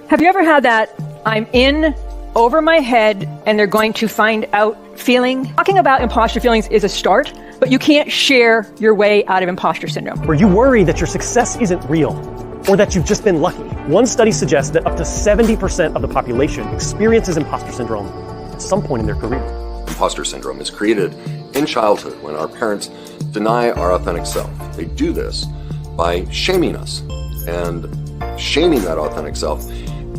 Have you ever had that I'm in over my head and they're going to find out feeling? Talking about imposter feelings is a start, but you can't share your way out of imposter syndrome. Where you worry that your success isn't real or that you've just been lucky. One study suggests that up to 70% of the population experiences imposter syndrome at some point in their career. Imposter syndrome is created in childhood when our parents deny our authentic self. They do this by shaming us and shaming that authentic self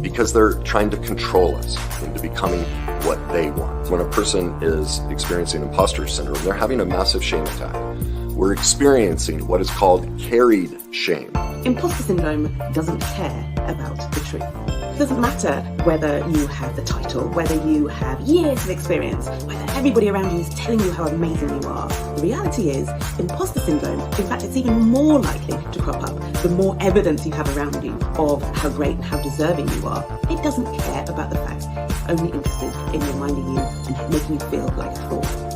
because they're trying to control us into becoming what they want. When a person is experiencing imposter syndrome, they're having a massive shame attack. We're experiencing what is called carried shame. Imposter syndrome doesn't care about the truth. It doesn't matter whether you have the title, whether you have years of experience, whether everybody around you is telling you how amazing you are. The reality is, imposter syndrome, in fact, it's even more likely to crop up the more evidence you have around you of how great and how deserving you are. It doesn't care about the facts. It's only interested in reminding you and making you feel like a fraud.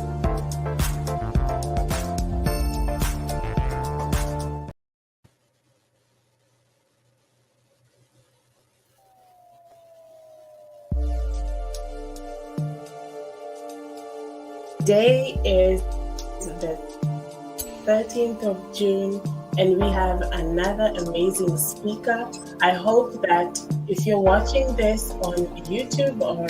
Today is the 13th of June and we have another amazing speaker. I hope that if you're watching this on YouTube or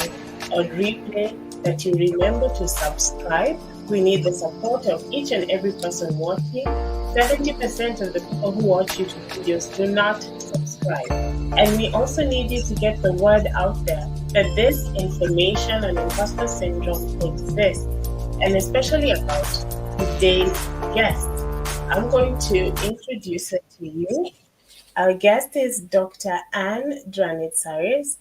on replay, that you remember to subscribe. We need the support of each and every person watching. 70% of the people who watch YouTube videos do not subscribe. And we also need you to get the word out there that this information on imposter syndrome exists, and especially about today's guest. I'm going to introduce her to you. Our guest is Dr. Anne Dranitsaris,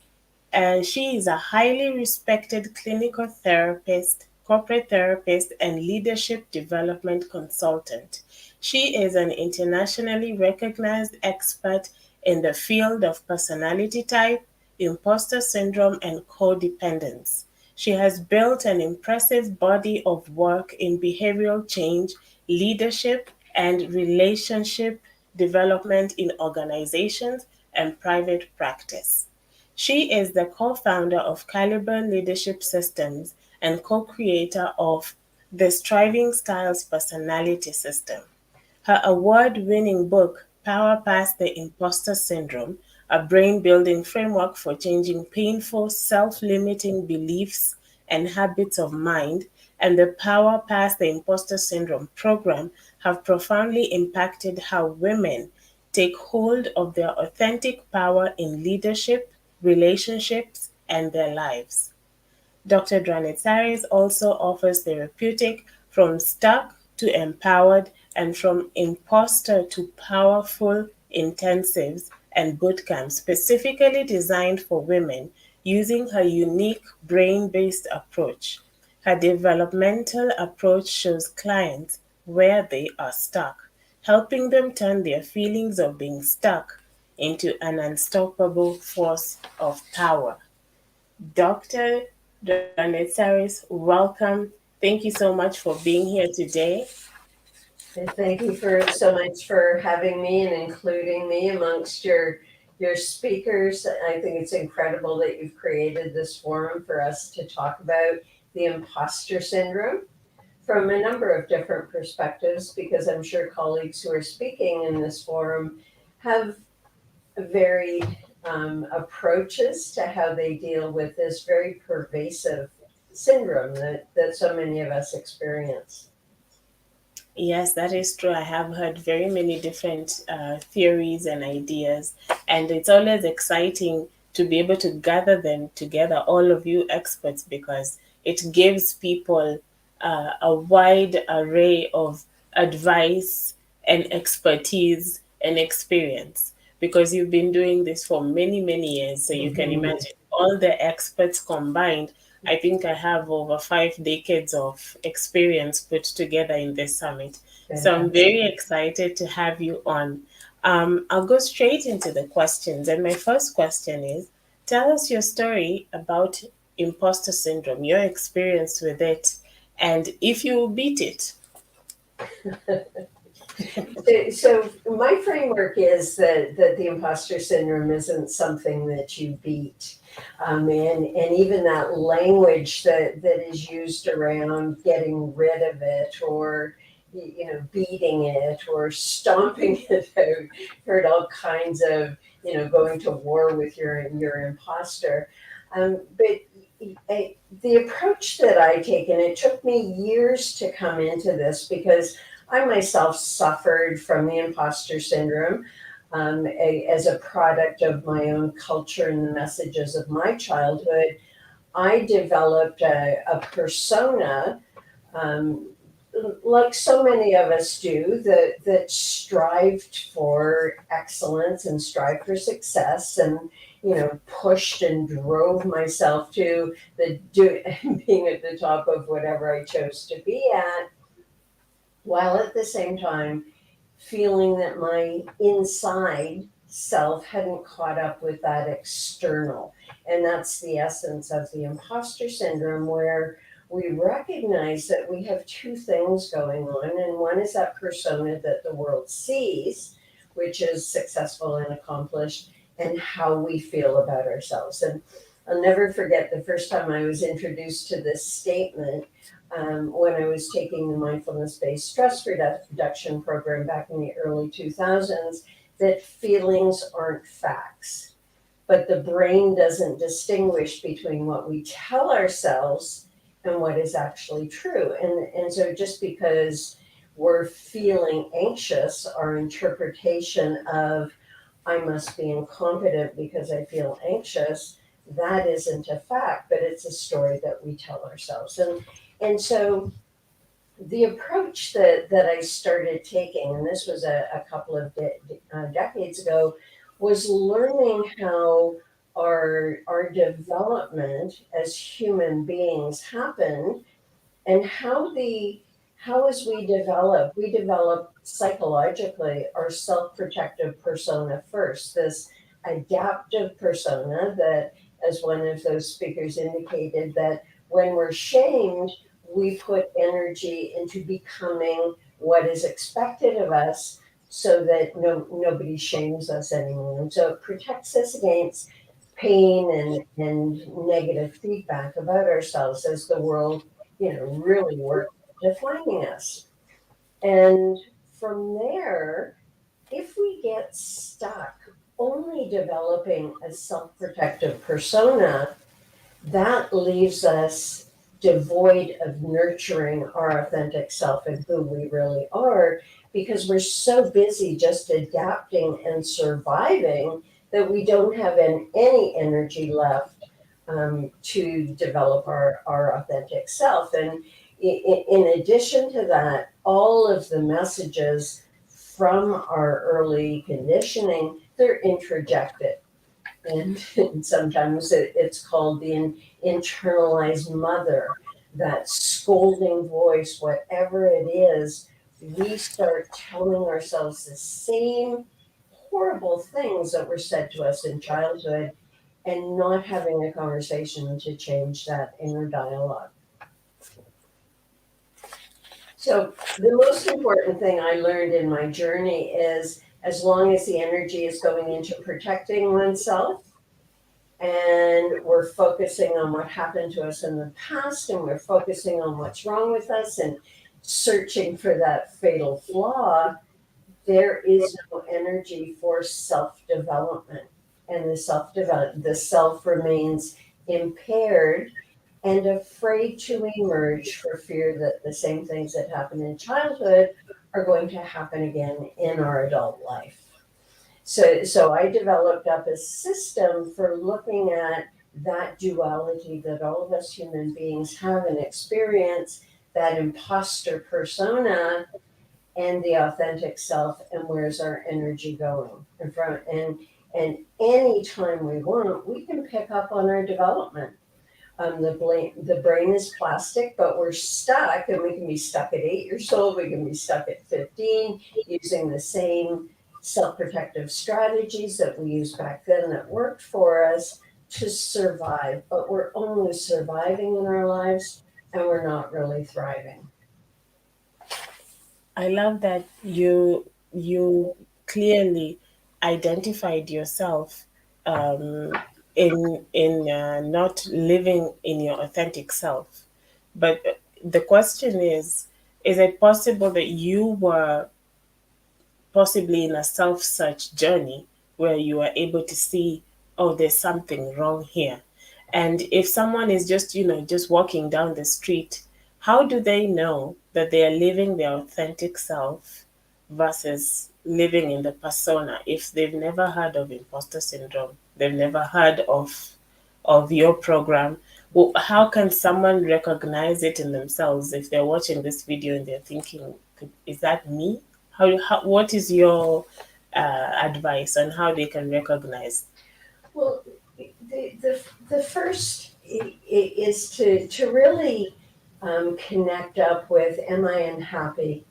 and she is a highly respected clinical therapist, corporate therapist, and leadership development consultant. She is an internationally recognized expert in the field of personality type, imposter syndrome, and codependence. She has built an impressive body of work in behavioral change, leadership, and relationship development in organizations and private practice. She is the co-founder of Caliber Leadership Systems and co-creator of the Striving Styles Personality System. Her award-winning book, Past the Imposter Syndrome, a brain-building framework for changing painful, self-limiting beliefs and habits of mind, and the Past the Imposter Syndrome program have profoundly impacted how women take hold of their authentic power in leadership, relationships, and their lives. Dr. Dranitsaris also offers therapeutic from stuck to empowered and from imposter to powerful intensives and bootcamps specifically designed for women using her unique brain-based approach. Her developmental approach shows clients where they are stuck, helping them turn their feelings of being stuck into an unstoppable force of power. Dr. Dranitsaris, welcome. Thank you so much for being here today. Thank you so much for having me and including me amongst your speakers. I think it's incredible that you've created this forum for us to talk about the imposter syndrome from a number of different perspectives, because I'm sure colleagues who are speaking in this forum have varied approaches to how they deal with this very pervasive syndrome that so many of us experience. Yes, that is true. I have heard very many different theories and ideas, and it's always exciting to be able to gather them together, all of you experts, because it gives people a wide array of advice and expertise and experience, because you've been doing this for many, many years. So you can imagine all the experts combined. I think I have over 5 decades of experience put together in this summit. So I'm very excited to have you on. I'll go straight into the questions. And my first question is, tell us your story about imposter syndrome, your experience with it, and if you beat it. So my framework is that the imposter syndrome isn't something that you beat. And even that language that is used around getting rid of it, or beating it or stomping it out. Heard all kinds of going to war with your imposter. But the approach that I take, and it took me years to come into this because I myself suffered from the imposter syndrome as a product of my own culture and the messages of my childhood. I developed a persona, like so many of us do, that strived for excellence and strived for success, and pushed and drove myself to being at the top of whatever I chose to be at, while at the same time feeling that my inside self hadn't caught up with that external. And that's the essence of the imposter syndrome, where we recognize that we have two things going on. And one is that persona that the world sees, which is successful and accomplished, and how we feel about ourselves. And I'll never forget the first time I was introduced to this statement when I was taking the mindfulness-based stress reduction program back in the early 2000s, that feelings aren't facts. But the brain doesn't distinguish between what we tell ourselves and what is actually true. And so just because we're feeling anxious, our interpretation of I must be incompetent because I feel anxious, that isn't a fact, but it's a story that we tell ourselves. And so the approach that I started taking, and this was a couple of decades ago, was learning how our development as human beings happened, and how as we develop psychologically our self-protective persona first, this adaptive persona that, as one of those speakers indicated, that when we're shamed, we put energy into becoming what is expected of us so that nobody shames us anymore. And so it protects us against pain and negative feedback about ourselves as the world, really works defining us. And from there, if we get stuck only developing a self-protective persona, that leaves us devoid of nurturing our authentic self and who we really are, because we're so busy just adapting and surviving that we don't have any energy left to develop our authentic self. And in addition to that, all of the messages from our early conditioning, they're introjected. And sometimes it's called the internalized mother, that scolding voice, whatever it is. We start telling ourselves the same horrible things that were said to us in childhood, and not having a conversation to change that inner dialogue. So the most important thing I learned in my journey is, as long as the energy is going into protecting oneself, and we're focusing on what happened to us in the past, and we're focusing on what's wrong with us and searching for that fatal flaw, there is no energy for self-development. And the self remains impaired and afraid to emerge, for fear that the same things that happened in childhood are going to happen again in our adult life. So I developed up a system for looking at that duality that all of us human beings have and experience, that imposter persona and the authentic self, and where's our energy going. And any time we want, we can pick up on our development. The brain is plastic, but we're stuck, and we can be stuck at 8 years old, we can be stuck at 15, using the same self-protective strategies that we used back then that worked for us to survive. But we're only surviving in our lives, and we're not really thriving. I love that you clearly identified yourself in not living in your authentic self. But the question is it possible that you were possibly in a self search journey where you are able to see, oh, there's something wrong here? And if someone is just, just walking down the street, how do they know that they are living their authentic self versus living in the persona if they've never heard of imposter syndrome? They've never heard of your program. Well, how can someone recognize it in themselves if they're watching this video and they're thinking, is that me? What is your advice on how they can recognize? Well, the first is to really connect up with, am I unhappy?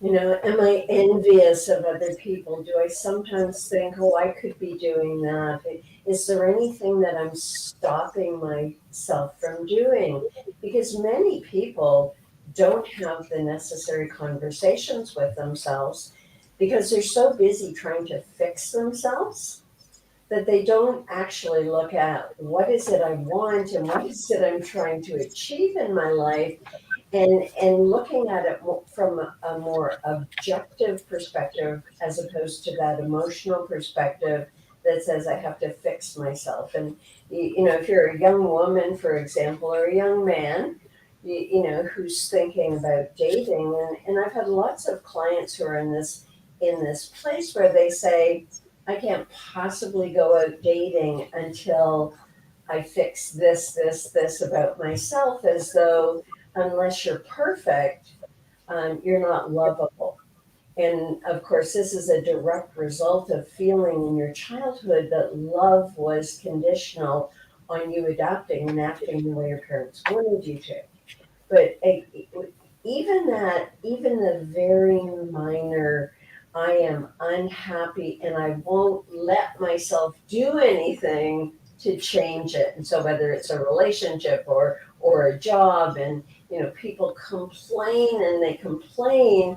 Am I envious of other people? Do I sometimes think, oh, I could be doing that? Is there anything that I'm stopping myself from doing? Because many people don't have the necessary conversations with themselves because they're so busy trying to fix themselves that they don't actually look at what is it I want and what is it I'm trying to achieve in my life, and looking at it from a more objective perspective as opposed to that emotional perspective that says I have to fix myself. And if you're a young woman, for example, or a young man, who's thinking about dating, and I've had lots of clients who are in this place where they say, I can't possibly go out dating until I fix this about myself, as though unless you're perfect, you're not lovable. And of course, this is a direct result of feeling in your childhood that love was conditional on you adapting and acting the way your parents wanted you to. But even the very minor, I am unhappy and I won't let myself do anything to change it. And so whether it's a relationship or a job, and people complain and they complain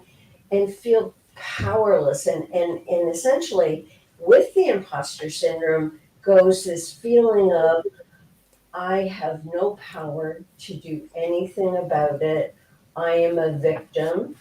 and feel powerless, and essentially with the imposter syndrome goes this feeling of, I have no power to do anything about it. I am a victim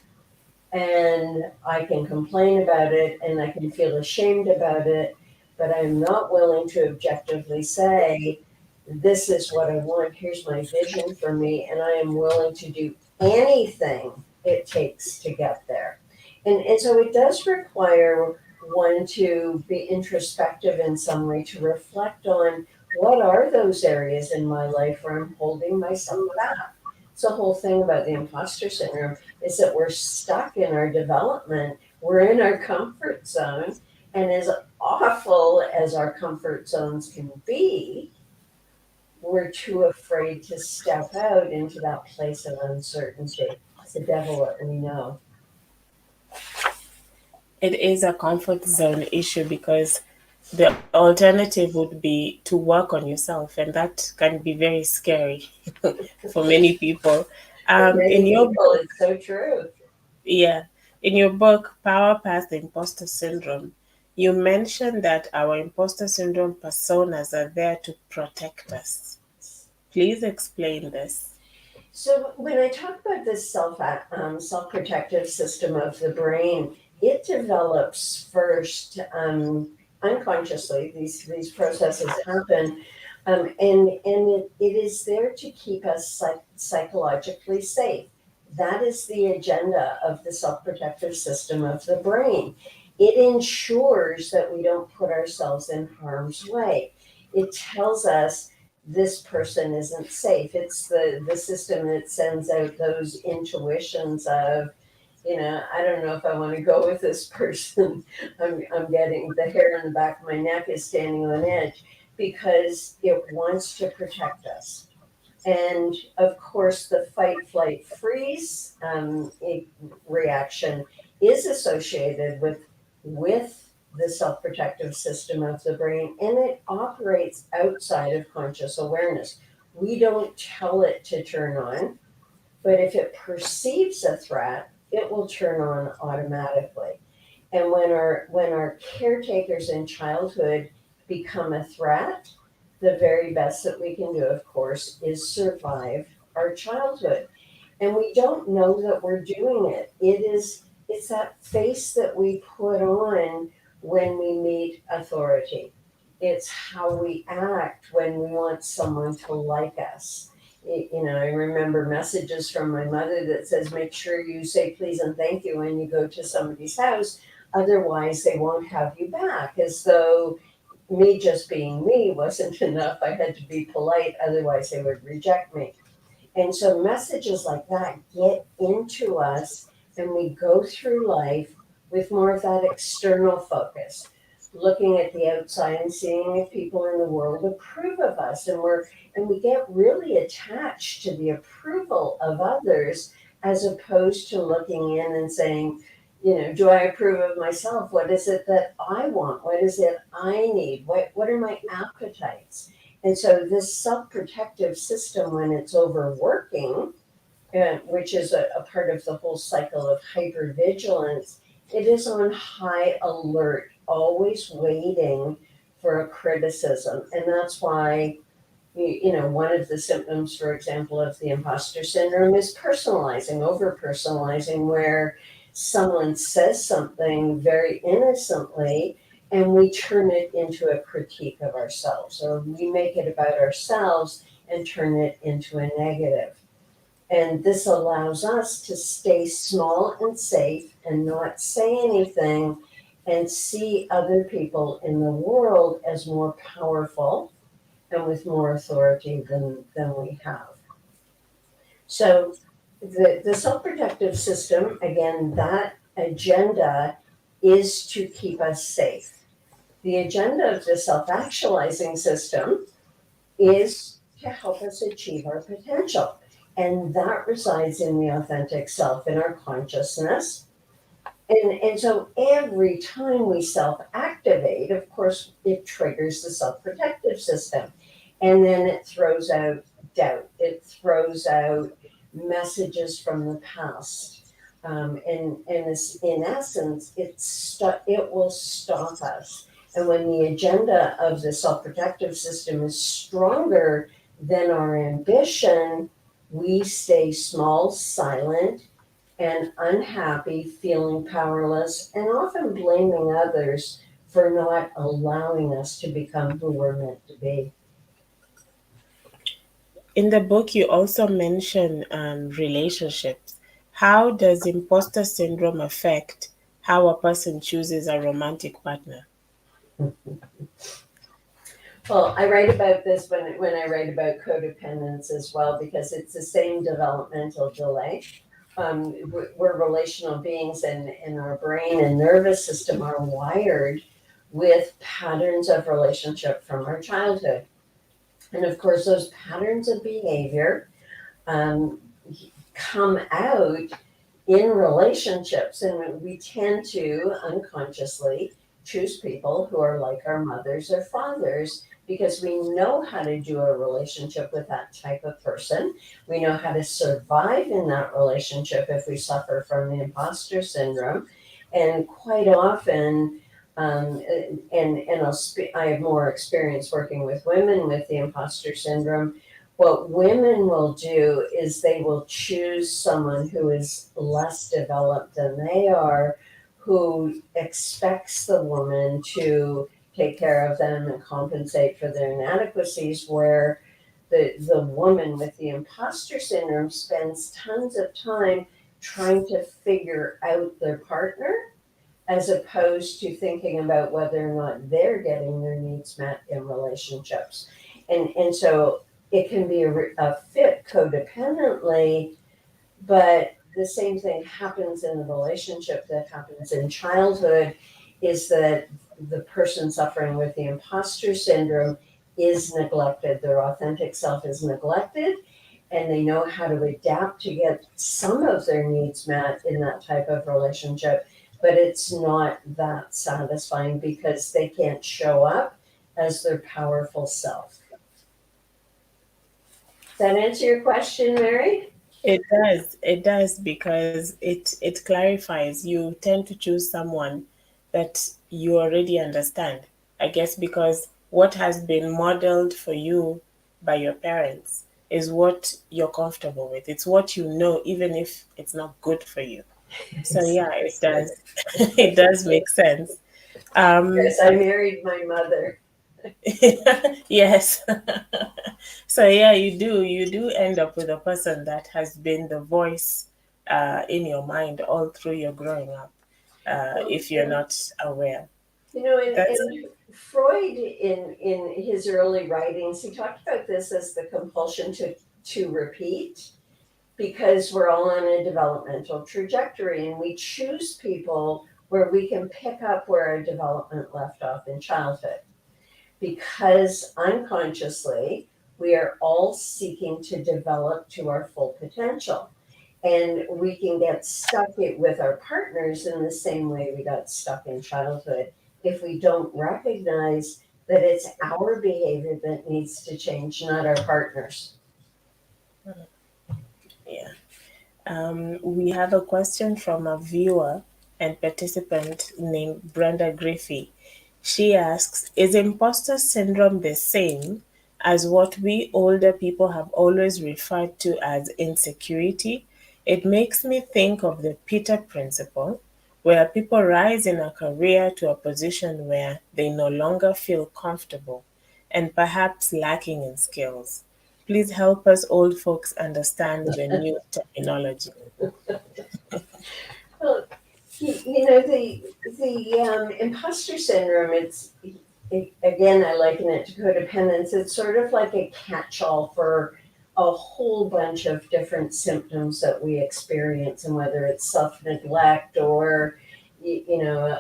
and I can complain about it and I can feel ashamed about it, but I'm not willing to objectively say, this is what I want, here's my vision for me, and I am willing to do anything it takes to get there. And so it does require one to be introspective in some way, to reflect on what are those areas in my life where I'm holding myself back. It's the whole thing about the imposter syndrome is that we're stuck in our development. We're in our comfort zone. And as awful as our comfort zones can be, we're too afraid to step out into that place of uncertainty. It's the devil that we know. It is a comfort zone issue because the alternative would be to work on yourself, and that can be very scary for many people. For many In your people, book, it's so true. yeah, in your book, Power Past the Imposter Syndrome, you mentioned that our imposter syndrome personas are there to protect us. Please explain this. So when I talk about this self-protective system of the brain, it develops first unconsciously. These processes happen, and it is there to keep us psychologically safe. That is the agenda of the self-protective system of the brain. It ensures that we don't put ourselves in harm's way. It tells us this person isn't safe. It's the system that sends out those intuitions of, I don't know if I want to go with this person. I'm getting the hair on the back of my neck is standing on edge because it wants to protect us. And of course, the fight, flight, freeze reaction is associated with the self-protective system of the brain, and it operates outside of conscious awareness. We don't tell it to turn on, but if it perceives a threat, it will turn on automatically. And when our caretakers in childhood become a threat, the very best that we can do, of course, is survive our childhood. And we don't know that we're doing it. It's that face that we put on when we meet authority. It's how we act when we want someone to like us. I remember messages from my mother that says, make sure you say please and thank you when you go to somebody's house. Otherwise, they won't have you back, as though me just being me wasn't enough. I had to be polite, otherwise they would reject me. And so messages like that get into us, and we go through life with more of that external focus, looking at the outside and seeing if people in the world approve of us. And we get really attached to the approval of others, as opposed to looking in and saying, do I approve of myself? What is it that I want? What is it I need? What are my appetites? And so this self-protective system, when it's overworking, which is a part of the whole cycle of hypervigilance, it is on high alert, always waiting for a criticism. And that's why, one of the symptoms, for example, of the imposter syndrome is personalizing, over-personalizing, where someone says something very innocently and we turn it into a critique of ourselves, or we make it about ourselves and turn it into a negative. And this allows us to stay small and safe and not say anything, and see other people in the world as more powerful and with more authority than we have. So the self-protective system, again, that agenda is to keep us safe. The agenda of the self-actualizing system is to help us achieve our potential. And that resides in the authentic self, in our consciousness. And so every time we self-activate, of course, it triggers the self-protective system. And then it throws out doubt. It throws out messages from the past. And in essence, it will stop us. And when the agenda of the self-protective system is stronger than our ambition, we stay small, silent, and unhappy, feeling powerless, and often blaming others for not allowing us to become who we're meant to be. In the book, you also mention relationships. How does imposter syndrome affect how a person chooses a romantic partner? Well, I write about this when I write about codependence as well, because it's the same developmental delay. We're relational beings, and our brain and nervous system are wired with patterns of relationship from our childhood. And of course, those patterns of behavior come out in relationships, and we tend to unconsciously choose people who are like our mothers or fathers, because we know how to do a relationship with that type of person. We know how to survive in that relationship if we suffer from the imposter syndrome. And quite often, I have more experience working with women with the imposter syndrome. What women will do is they will choose someone who is less developed than they are, who expects the woman to take care of them and compensate for their inadequacies, where the woman with the imposter syndrome spends tons of time trying to figure out their partner, as opposed to thinking about whether or not they're getting their needs met in relationships. And so it can be a fit codependently, but the same thing happens in a relationship that happens in childhood, is that the person suffering with the imposter syndrome is neglected. Their authentic self is neglected, and they know how to adapt to get some of their needs met in that type of relationship, but it's not that satisfying because they can't show up as their powerful self. Does that answer your question, Mary? It does because it clarifies. You tend to choose someone that you already understand. I guess because what has been modeled for you by your parents is what you're comfortable with. It's what you know, even if it's not good for you. So yeah, it does. It does make sense. Um, Yes, I married my mother. yes. So yeah, you do end up with a person that has been the voice in your mind all through your growing up, if you're And not aware. you know, That's and Freud in his early writings, he talked about this as the compulsion to repeat, because we're all on a developmental trajectory and we choose people where we can pick up where our development left off in childhood. Because unconsciously, we are all seeking to develop to our full potential. And we can get stuck with our partners in the same way we got stuck in childhood if we don't recognize that it's our behavior that needs to change, not our partners. yeah. We have a question from a viewer and participant named Brenda Griffey. She asks, is imposter syndrome the same as what we older people have always referred to as insecurity? It makes me think of the Peter principle, where people rise in a career to a position where they no longer feel comfortable and perhaps lacking in skills. Please help us old folks understand the new terminology. Well, you know, the imposter syndrome, again, I liken it to codependence. It's sort of like a catch-all for a whole bunch of different symptoms that we experience, and whether it's self-neglect or, you know,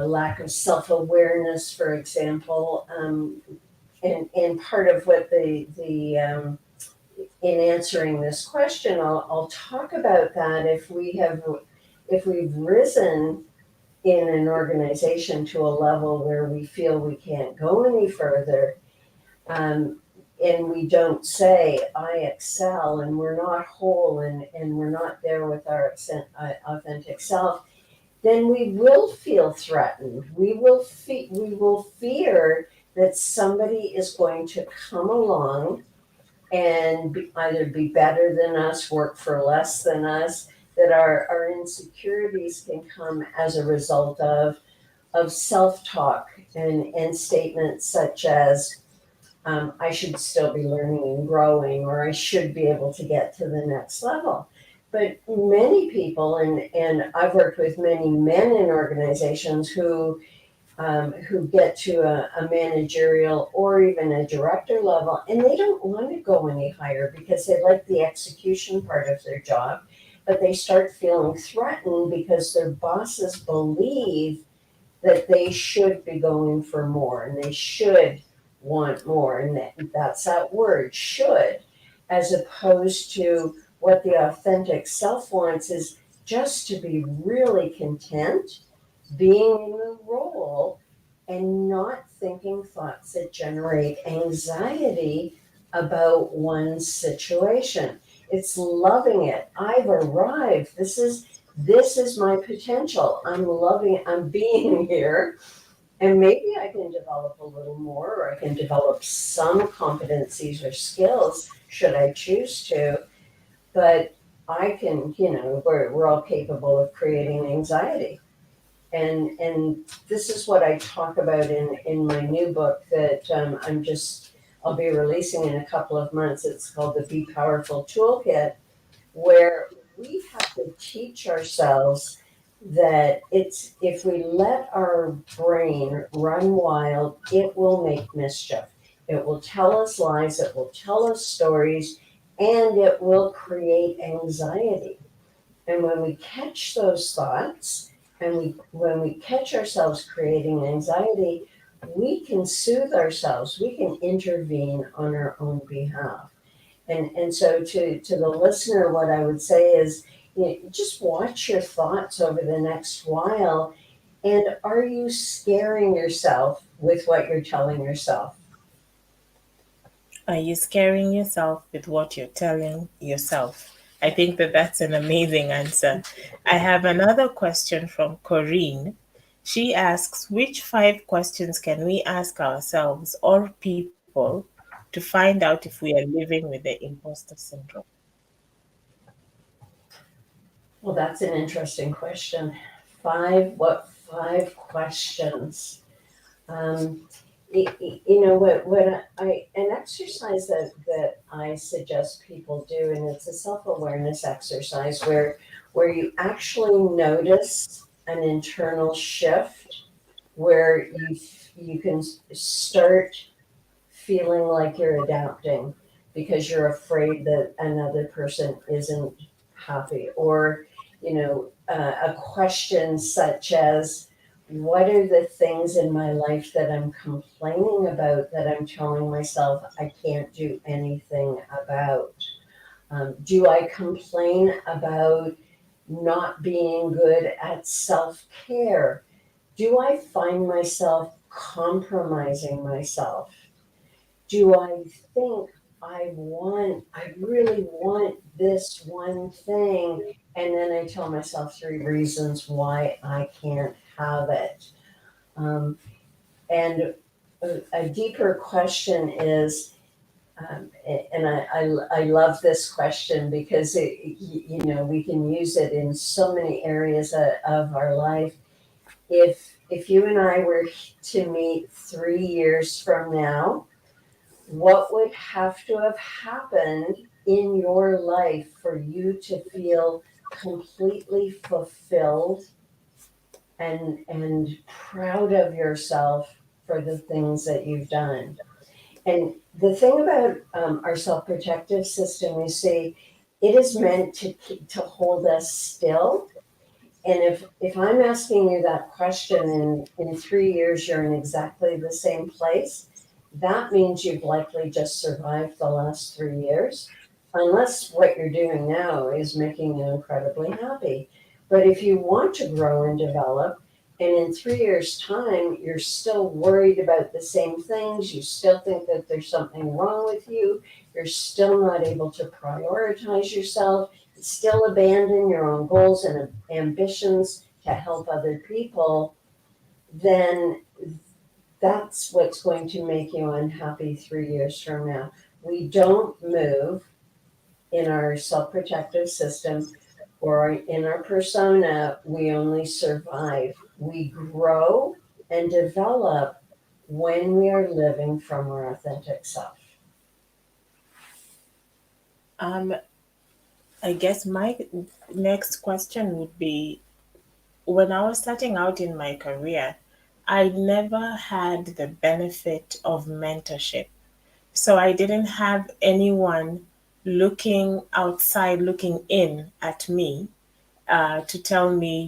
lack of self-awareness, for example. And part of what in answering this question, I'll talk about that. If we've risen in an organization to a level where we feel we can't go any further, and we don't say I excel, and we're not whole, and we're not there with our authentic self, then we will feel threatened. We will fear that somebody is going to come along and either be better than us, work for less than us, that our insecurities can come as a result of self-talk and statements such as, I should still be learning and growing, or I should be able to get to the next level. But many people, and I've worked with many men in organizations who get to a managerial or even a director level, and they don't want to go any higher because they like the execution part of their job, but they start feeling threatened because their bosses believe that they should be going for more and they should want more, and that's that word, should, as opposed to what the authentic self wants is just to be really content being in the role and not thinking thoughts that generate anxiety about one's situation. It's loving it. I've arrived. This is my potential. I'm loving it. I'm being here. And maybe I can develop a little more, or I can develop some competencies or skills should I choose to. But I can, we're all capable of creating anxiety. And this is what I talk about in my new book that I'll be releasing in a couple of months. It's called the Be Powerful Toolkit, where we have to teach ourselves that if we let our brain run wild, it will make mischief. It will tell us lies, it will tell us stories, and it will create anxiety. And when we catch those thoughts, and when we catch ourselves creating anxiety, we can soothe ourselves. We can intervene on our own behalf. And so to the listener, what I would say is, just watch your thoughts over the next while. And are you scaring yourself with what you're telling yourself? Are you scaring yourself with what you're telling yourself? I think that that's an amazing answer. I have another question from Corinne. She asks, which 5 questions can we ask ourselves or people to find out if we are living with the imposter syndrome? Well, that's an interesting question. What 5 questions? An exercise that I suggest people do, and it's a self-awareness exercise where you actually notice an internal shift where you can start feeling like you're adapting because you're afraid that another person isn't happy, or a question such as, what are the things in my life that I'm complaining about that I'm telling myself I can't do anything about? Do I complain about not being good at self-care? Do I find myself compromising myself? Do I think I really want this one thing, and then I tell myself 3 reasons why I can't have it? And a deeper question is, and I love this question because we can use it in so many areas of our life. If you and I were to meet 3 years from now, what would have to have happened in your life for you to feel completely fulfilled and proud of yourself for the things that you've done? And the thing about our self-protective system, you see, it is meant to hold us still. And if I'm asking you that question and in 3 years you're in exactly the same place, that means you've likely just survived the last 3 years, unless what you're doing now is making you incredibly happy. But if you want to grow and develop, and in 3 years' time, you're still worried about the same things, you still think that there's something wrong with you, you're still not able to prioritize yourself, you still abandon your own goals and ambitions to help other people, then that's what's going to make you unhappy 3 years from now. We don't move in our self-protective system or in our persona. We only survive. We grow and develop when we are living from our authentic self. I guess my next question would be, when I was starting out in my career, I never had the benefit of mentorship. So I didn't have anyone looking outside, looking in at me to tell me,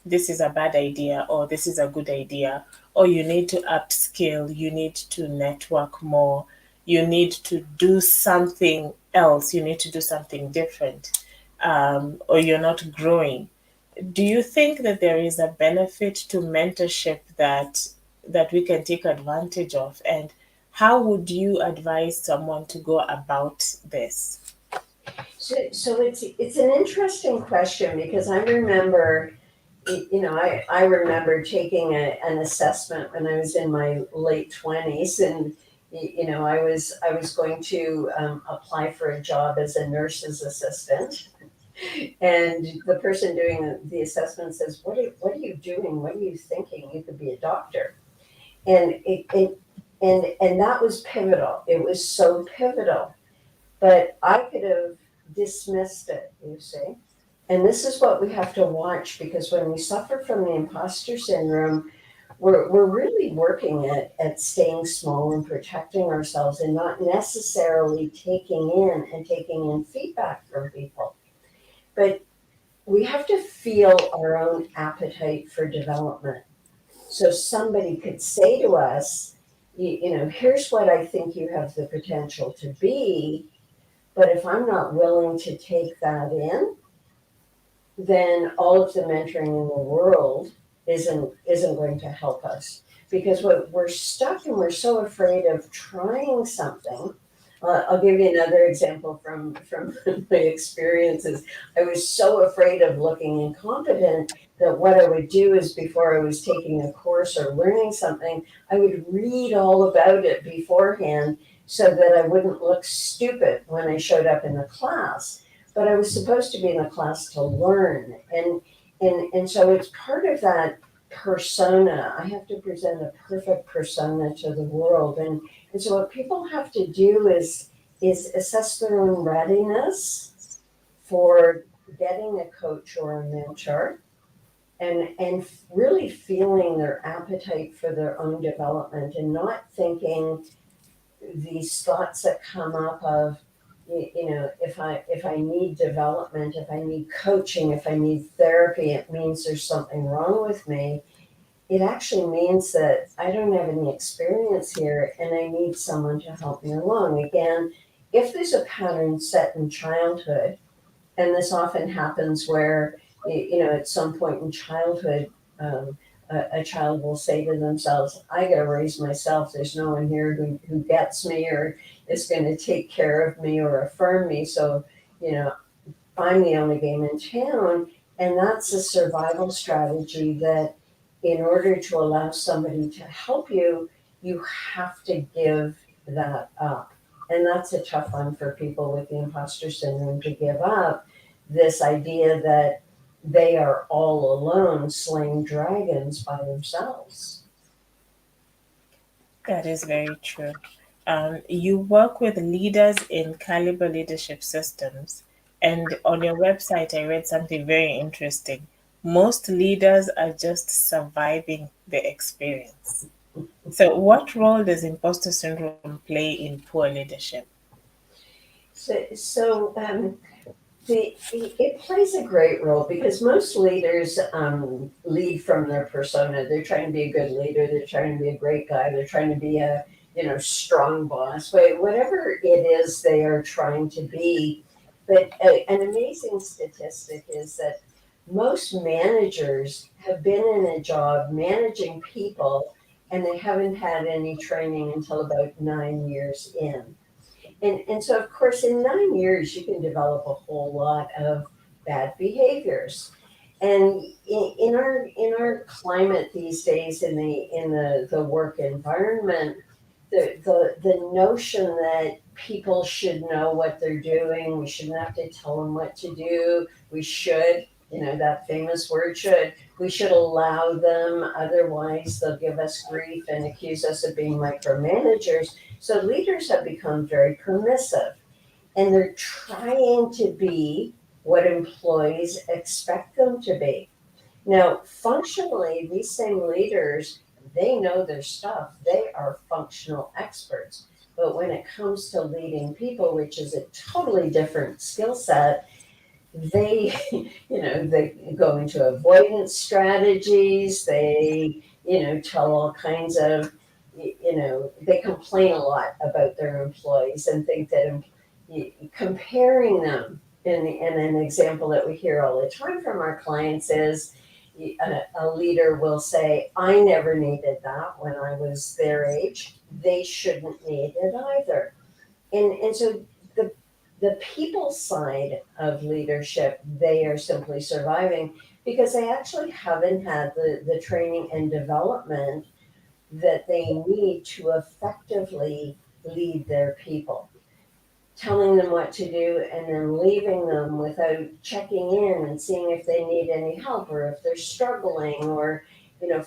this is a bad idea or this is a good idea, or you need to upskill, you need to network more, you need to do something else, you need to do something different, or you're not growing. Do you think that there is a benefit to mentorship that we can take advantage of? And how would you advise someone to go about this? So it's an interesting question because I remember, I remember taking an assessment when I was in my late 20s, and I was going to apply for a job as a nurse's assistant. And the person doing the assessment says, what are you doing? What are you thinking? You could be a doctor. And and that was pivotal. It was so pivotal. But I could have dismissed it, you see. And this is what we have to watch, because when we suffer from the imposter syndrome, we're really working at staying small and protecting ourselves and not necessarily taking in feedback from people. But we have to feel our own appetite for development. So somebody could say to us, here's what I think you have the potential to be, but if I'm not willing to take that in, then all of the mentoring in the world isn't going to help us, because we're stuck and we're so afraid of trying something. I'll give you another example from my experiences. I was so afraid of looking incompetent that what I would do is, before I was taking a course or learning something, I would read all about it beforehand so that I wouldn't look stupid when I showed up in the class. But I was supposed to be in the class to learn. And so it's part of that persona. I have to present a perfect persona to the world. And so what people have to do is assess their own readiness for getting a coach or a mentor, and really feeling their appetite for their own development, and not thinking these thoughts that come up of, if I need development, if I need coaching, if I need therapy, it means there's something wrong with me. It actually means that I don't have any experience here and I need someone to help me along. Again, if there's a pattern set in childhood, and this often happens where, at some point in childhood, a child will say to themselves, I got to raise myself. There's no one here who gets me or is going to take care of me or affirm me. So, I'm the only game in town. And that's a survival strategy that, in order to allow somebody to help you, you have to give that up. And that's a tough one for people with the imposter syndrome, to give up this idea that they are all alone slaying dragons by themselves. That is very true. You work with leaders in caliber leadership systems, and on your website, I read something very interesting. Most leaders are just surviving the experience. So, what role does imposter syndrome play in poor leadership? It plays a great role, because most leaders lead from their persona. They're trying to be a good leader. They're trying to be a great guy. They're trying to be a strong boss. But whatever it is they are trying to be. But an amazing statistic is that most managers have been in a job managing people, and they haven't had any training until about 9 years in. And so, of course, in 9 years, you can develop a whole lot of bad behaviors. And in our climate these days, in the work environment, the notion that people should know what they're doing, we shouldn't have to tell them what to do, we should, that famous word should, we should allow them, otherwise they'll give us grief and accuse us of being micromanagers. So leaders have become very permissive, and they're trying to be what employees expect them to be. Now, functionally, these same leaders, they know their stuff. They are functional experts. But when it comes to leading people, which is a totally different skill set, they go into avoidance strategies. They, tell all kinds of, they complain a lot about their employees and think that comparing them, and an example that we hear all the time from our clients is, a leader will say, I never needed that when I was their age. They shouldn't need it either. And so the people side of leadership, they are simply surviving because they actually haven't had the training and development that they need to effectively lead their people. Telling them what to do and then leaving them without checking in and seeing if they need any help or if they're struggling, or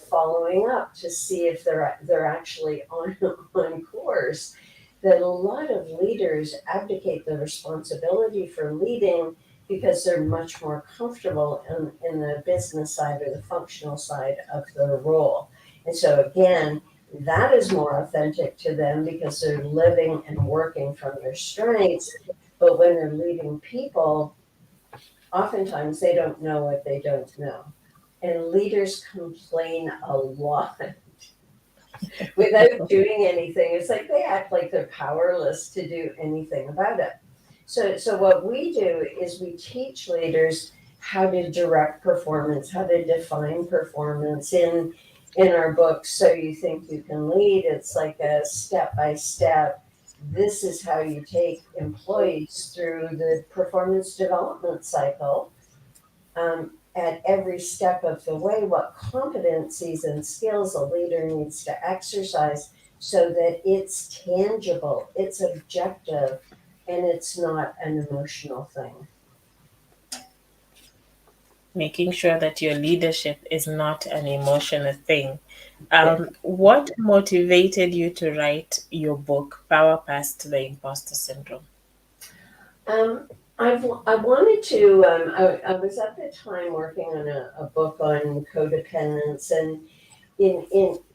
following up to see if they're actually on course. That a lot of leaders abdicate the responsibility for leading because they're much more comfortable in the business side or the functional side of their role. And so again, that is more authentic to them because they're living and working from their strengths. But when they're leading people, oftentimes they don't know what they don't know. And leaders complain a lot without doing anything. It's like they act like they're powerless to do anything about it. So what we do is we teach leaders how to direct performance, how to define performance in in our book, So You Think You Can Lead. It's like a step-by-step. This is how you take employees through the performance development cycle. At every step of the way, what competencies and skills a leader needs to exercise so that it's tangible, it's objective, and it's not an emotional thing. Making sure that your leadership is not an emotional thing. What motivated you to write your book, Power Past the Imposter Syndrome? I wanted to, I was at the time working on a book on codependence, and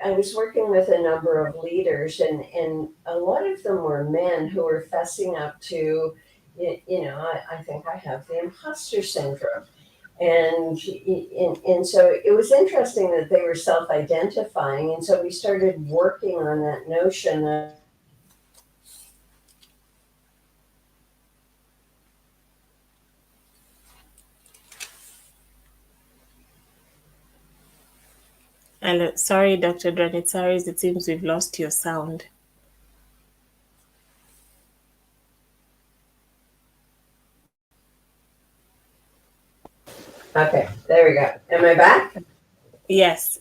I was working with a number of leaders, and a lot of them were men who were fessing up to, I think I have the imposter syndrome. And so it was interesting that they were self-identifying. And so we started working on that notion of, Hello, sorry, Dr. Dranitsaris, it seems we've lost your sound. okay, there we go. Am I back? Yes,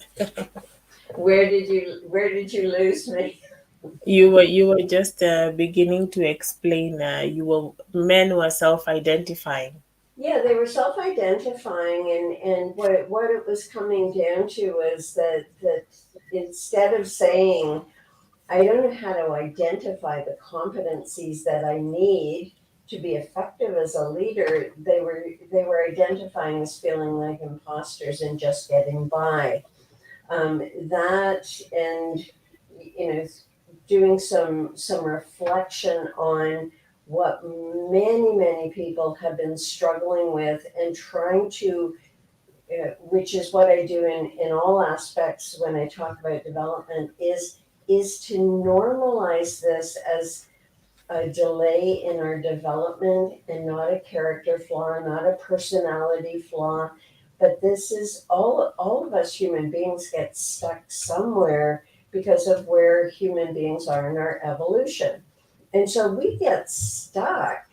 Where did you lose me? you were just beginning to explain. Men were self-identifying. Yeah, they were self-identifying, and what it was coming down to was that instead of saying, I don't know how to identify the competencies that I need to be effective as a leader, they were identifying as feeling like imposters and just getting by. That, and doing some reflection on what many people have been struggling with and trying to, which is what I do in all aspects when I talk about development, is to normalize this as a delay in our development and not a character flaw, not a personality flaw. But this is all of us human beings get stuck somewhere because of where human beings are in our evolution. And so we get stuck,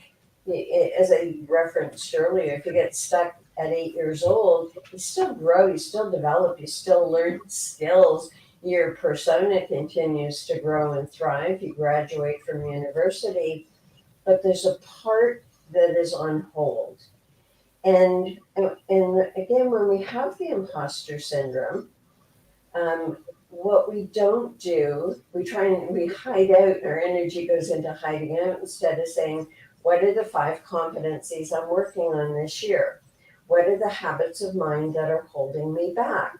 as I referenced earlier, if you get stuck at 8 years old, you still grow, you still develop, you still learn skills. Your persona continues to grow and thrive. You graduate from university, but there's a part that is on hold. And again, when we have the imposter syndrome, what we don't do, we hide out, our energy goes into hiding out instead of saying, what are the 5 competencies I'm working on this year? What are the habits of mind that are holding me back?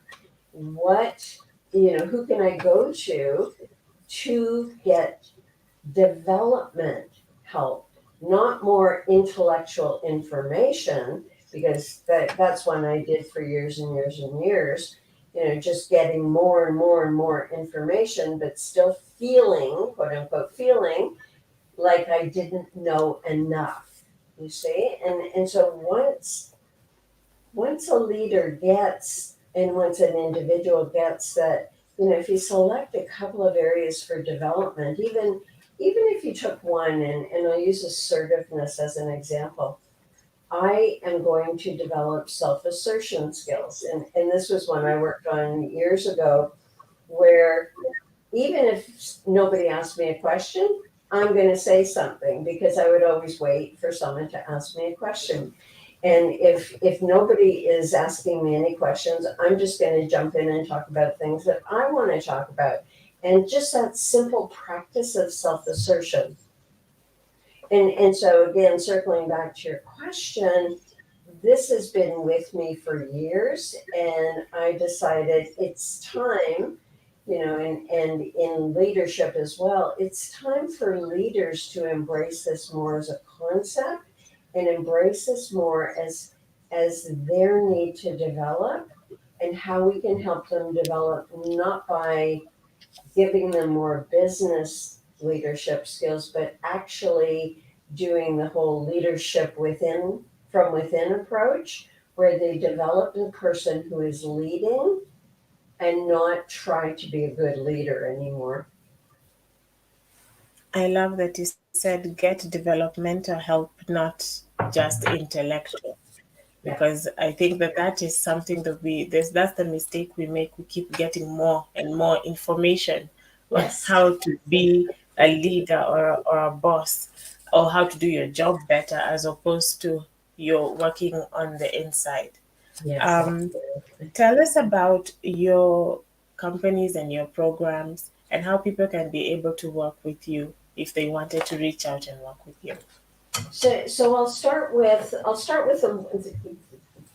Who can I go to get development help, not more intellectual information, because that's one I did for years and years and years, just getting more and more and more information, but still feeling, quote unquote, feeling like I didn't know enough, you see? And so once a leader gets, and once an individual gets that, if you select a couple of areas for development, even if you took one, and I'll use assertiveness as an example, I am going to develop self-assertion skills. And this was one I worked on years ago, where even if nobody asked me a question, I'm going to say something, because I would always wait for someone to ask me a question. And if nobody is asking me any questions, I'm just going to jump in and talk about things that I want to talk about. And just that simple practice of self-assertion. And so again, circling back to your question, this has been with me for years, and I decided it's time, and in leadership as well, it's time for leaders to embrace this more as a concept and embrace this more as their need to develop, and how we can help them develop, not by giving them more business leadership skills, but actually doing the whole leadership from within approach, where they develop the person who is leading and not try to be a good leader anymore. I love that you said get developmental help, not just intellectual, because I think that that is something that that's the mistake we make. We keep getting more and more information on Yes. how to be a leader or a boss, or how to do your job better, as opposed to you're working on the inside. Yes. Um, Tell us about your companies and your programs and how people can be able to work with you if they wanted to reach out and work with you. So I'll start with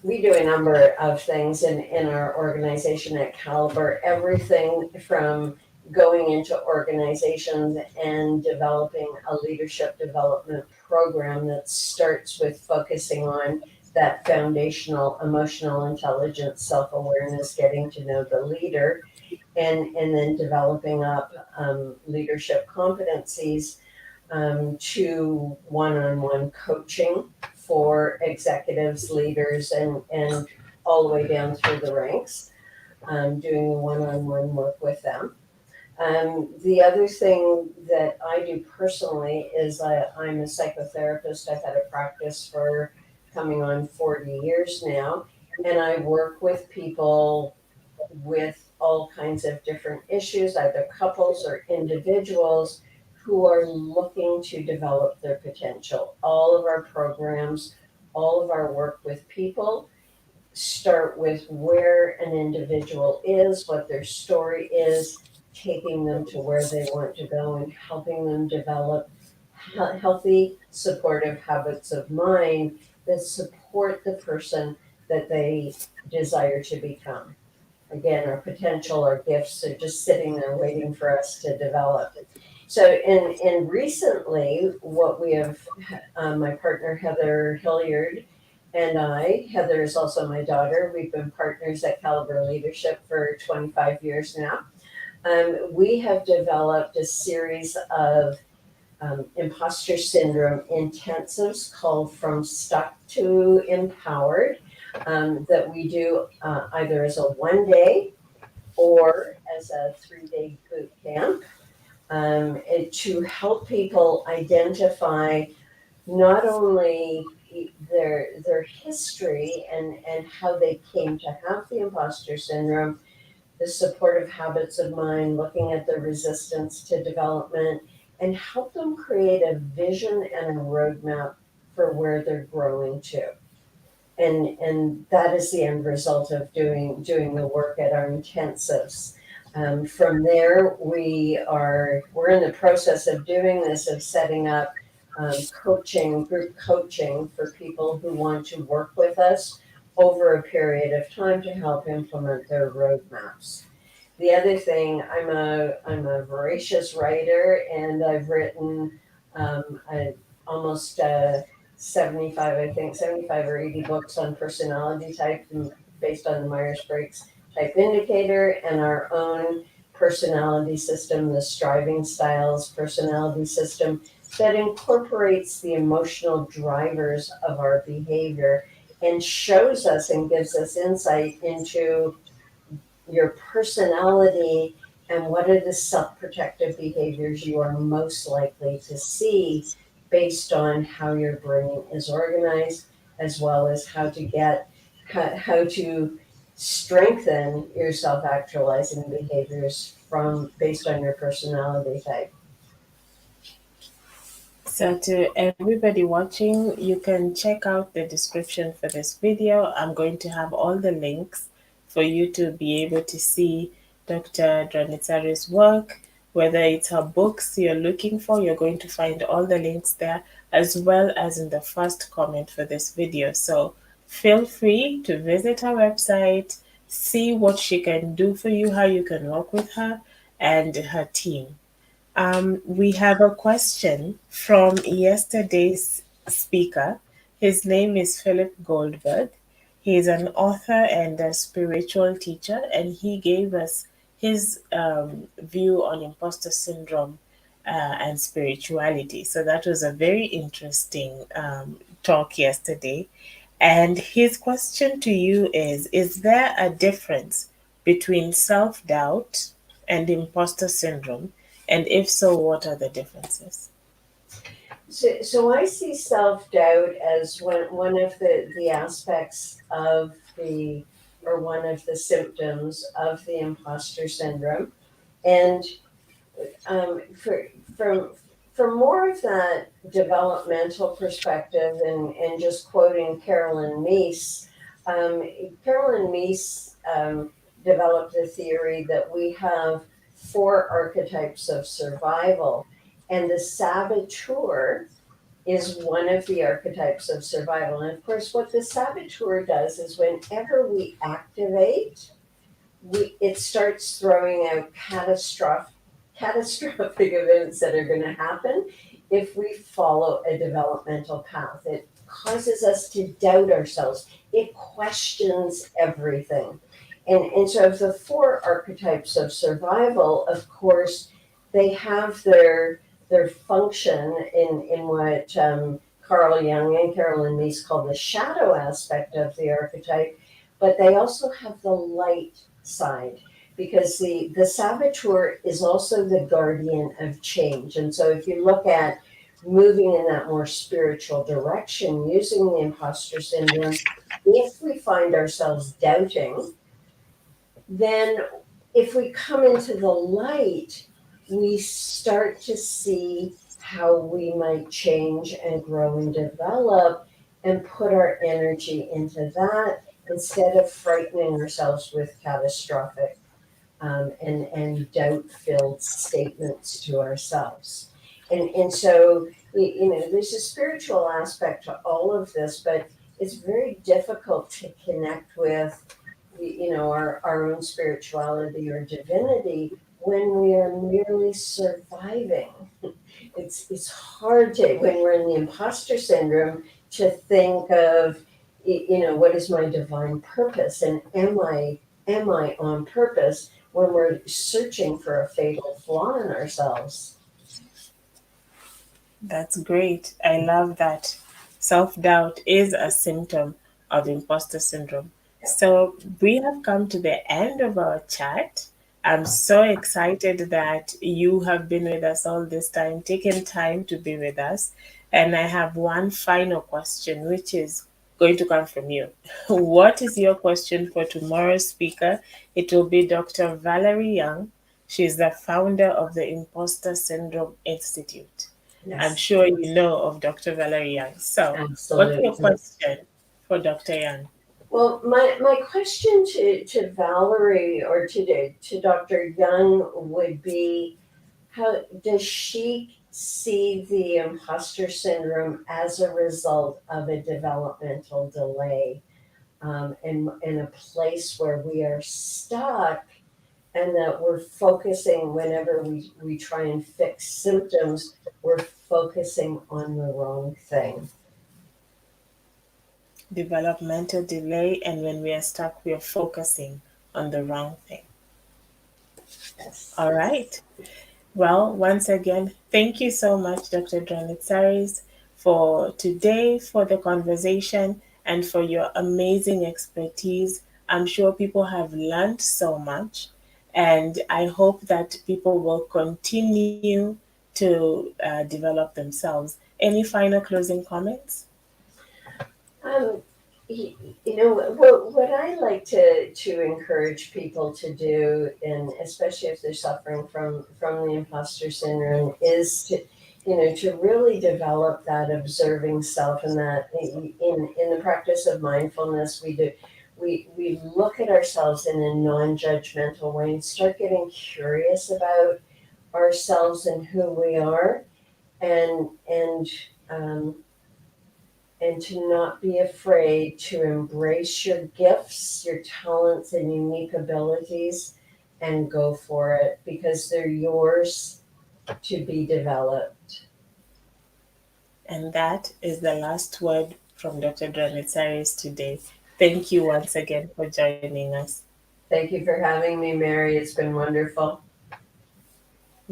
we do a number of things in our organization at Caliber, everything from going into organizations and developing a leadership development program that starts with focusing on that foundational emotional intelligence, self-awareness, getting to know the leader, and then developing up leadership competencies, to one-on-one coaching for executives, leaders, and all the way down through the ranks, doing one-on-one work with them. The other thing that I do personally is I'm a psychotherapist. I've had a practice for coming on 40 years now, and I work with people with all kinds of different issues, either couples or individuals who are looking to develop their potential. All of our programs, all of our work with people start with where an individual is, what their story is, taking them to where they want to go and helping them develop healthy, supportive habits of mind that support the person that they desire to become. Again, our potential, our gifts are just sitting there waiting for us to develop. So, in recently, what we have, my partner Heather Hilliard and I, Heather is also my daughter. We've been partners at Caliber Leadership for 25 years now. We have developed a series of imposter syndrome intensives called From Stuck to Empowered, that we do either as a 1 day or as a 3 day boot camp, to help people identify not only their history and how they came to have the imposter syndrome, the supportive habits of mind, looking at the resistance to development, and help them create a vision and a roadmap for where they're growing to. And that is the end result of doing the work at our intensives. From there, we're in the process of doing this, of setting up group coaching for people who want to work with us over a period of time to help implement their roadmaps. The other thing, I'm a voracious writer, and I've written almost 75 or 80 books on personality type based on the Myers-Briggs type indicator and our own personality system, the Striving Styles personality system, that incorporates the emotional drivers of our behavior and shows us and gives us insight into your personality and what are the self-protective behaviors you are most likely to see based on how your brain is organized, as well as how to strengthen your self-actualizing behaviors based on your personality type. So to everybody watching, you can check out the description for this video. I'm going to have all the links for you to be able to see Dr. Dranitsaris' work. Whether it's her books you're looking for, you're going to find all the links there, as well as in the first comment for this video. So feel free to visit her website, see what she can do for you, how you can work with her and her team. We have a question from yesterday's speaker. His name is Philip Goldberg. He is an author and a spiritual teacher, and he gave us his view on imposter syndrome and spirituality. So that was a very interesting talk yesterday. And his question to you is there a difference between self-doubt and imposter syndrome? And if so, what are the differences? So I see self-doubt as one of the aspects of or one of the symptoms of the imposter syndrome. And for, from more of that developmental perspective, and just quoting Carolyn Meese, Carolyn Meese developed the theory that we have 4 archetypes of survival, and the saboteur is one of the archetypes of survival. And of course, what the saboteur does is whenever we activate, it starts throwing out catastrophic events that are going to happen if we follow a developmental path. It causes us to doubt ourselves. It questions everything. And so the 4 archetypes of survival, of course, they have their function in what Carl Jung and Carolyn Meese call the shadow aspect of the archetype, but they also have the light side, because the saboteur is also the guardian of change. And so if you look at moving in that more spiritual direction using the imposter syndrome, if we find ourselves doubting, then if we come into the light, we start to see how we might change and grow and develop and put our energy into that instead of frightening ourselves with catastrophic and doubt-filled statements to ourselves. And so, there's a spiritual aspect to all of this, but it's very difficult to connect with, our own spirituality or divinity when we are merely surviving. It's hard to, when we're in the imposter syndrome, to think of, what is my divine purpose, and am I on purpose, when we're searching for a fatal flaw in ourselves. That's great. I love that. Self-doubt is a symptom of imposter syndrome. So we have come to the end of our chat. I'm so excited that you have been with us all this time, taken time to be with us. And I have one final question, which is going to come from you. What is your question for tomorrow's speaker? It will be Dr. Valerie Young. She's the founder of the Imposter Syndrome Institute. Yes. I'm sure you know of Dr. Valerie Young. So, Absolutely. what's your question for Dr. Young? Well, my question to Valerie, or to Dr. Young, would be, how does she see the imposter syndrome as a result of a developmental delay, in a place where we are stuck, and that we're focusing, whenever we try and fix symptoms, we're focusing on the wrong thing. Developmental delay, and when we are stuck, we are focusing on the wrong thing. Yes. All right. Well, once again, thank you so much, Dr. Dranitsaris, for today, for the conversation, and for your amazing expertise. I'm sure people have learned so much, and I hope that people will continue to develop themselves. Any final closing comments? What I like to encourage people to do, and especially if they're suffering from the imposter syndrome, is to really develop that observing self, and that in the practice of mindfulness, we look at ourselves in a non-judgmental way and start getting curious about ourselves and who we are, and to not be afraid to embrace your gifts, your talents, and unique abilities, and go for it, because they're yours to be developed. And that is the last word from Dr. Dranitsaris today. Thank you once again for joining us. Thank you for having me, Mary. It's been wonderful.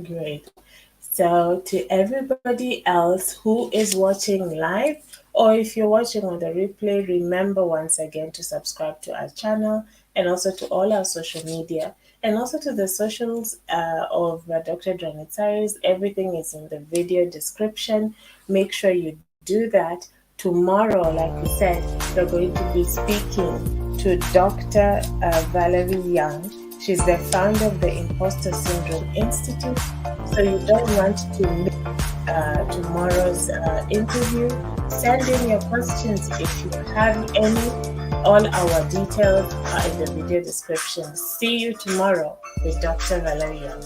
Great. So to everybody else who is watching live, or if you're watching on the replay, remember once again to subscribe to our channel and also to all our social media, and also to the socials of Dr. Dranitsaris. Everything is in the video description. Make sure you do that. Tomorrow, like we said, we're going to be speaking to Dr. Valerie Young. She's the founder of the Impostor Syndrome Institute. So you don't want to miss tomorrow's interview. Send in your questions if you have any. All our details are in the video description. See you tomorrow with Dr. Valerie Young.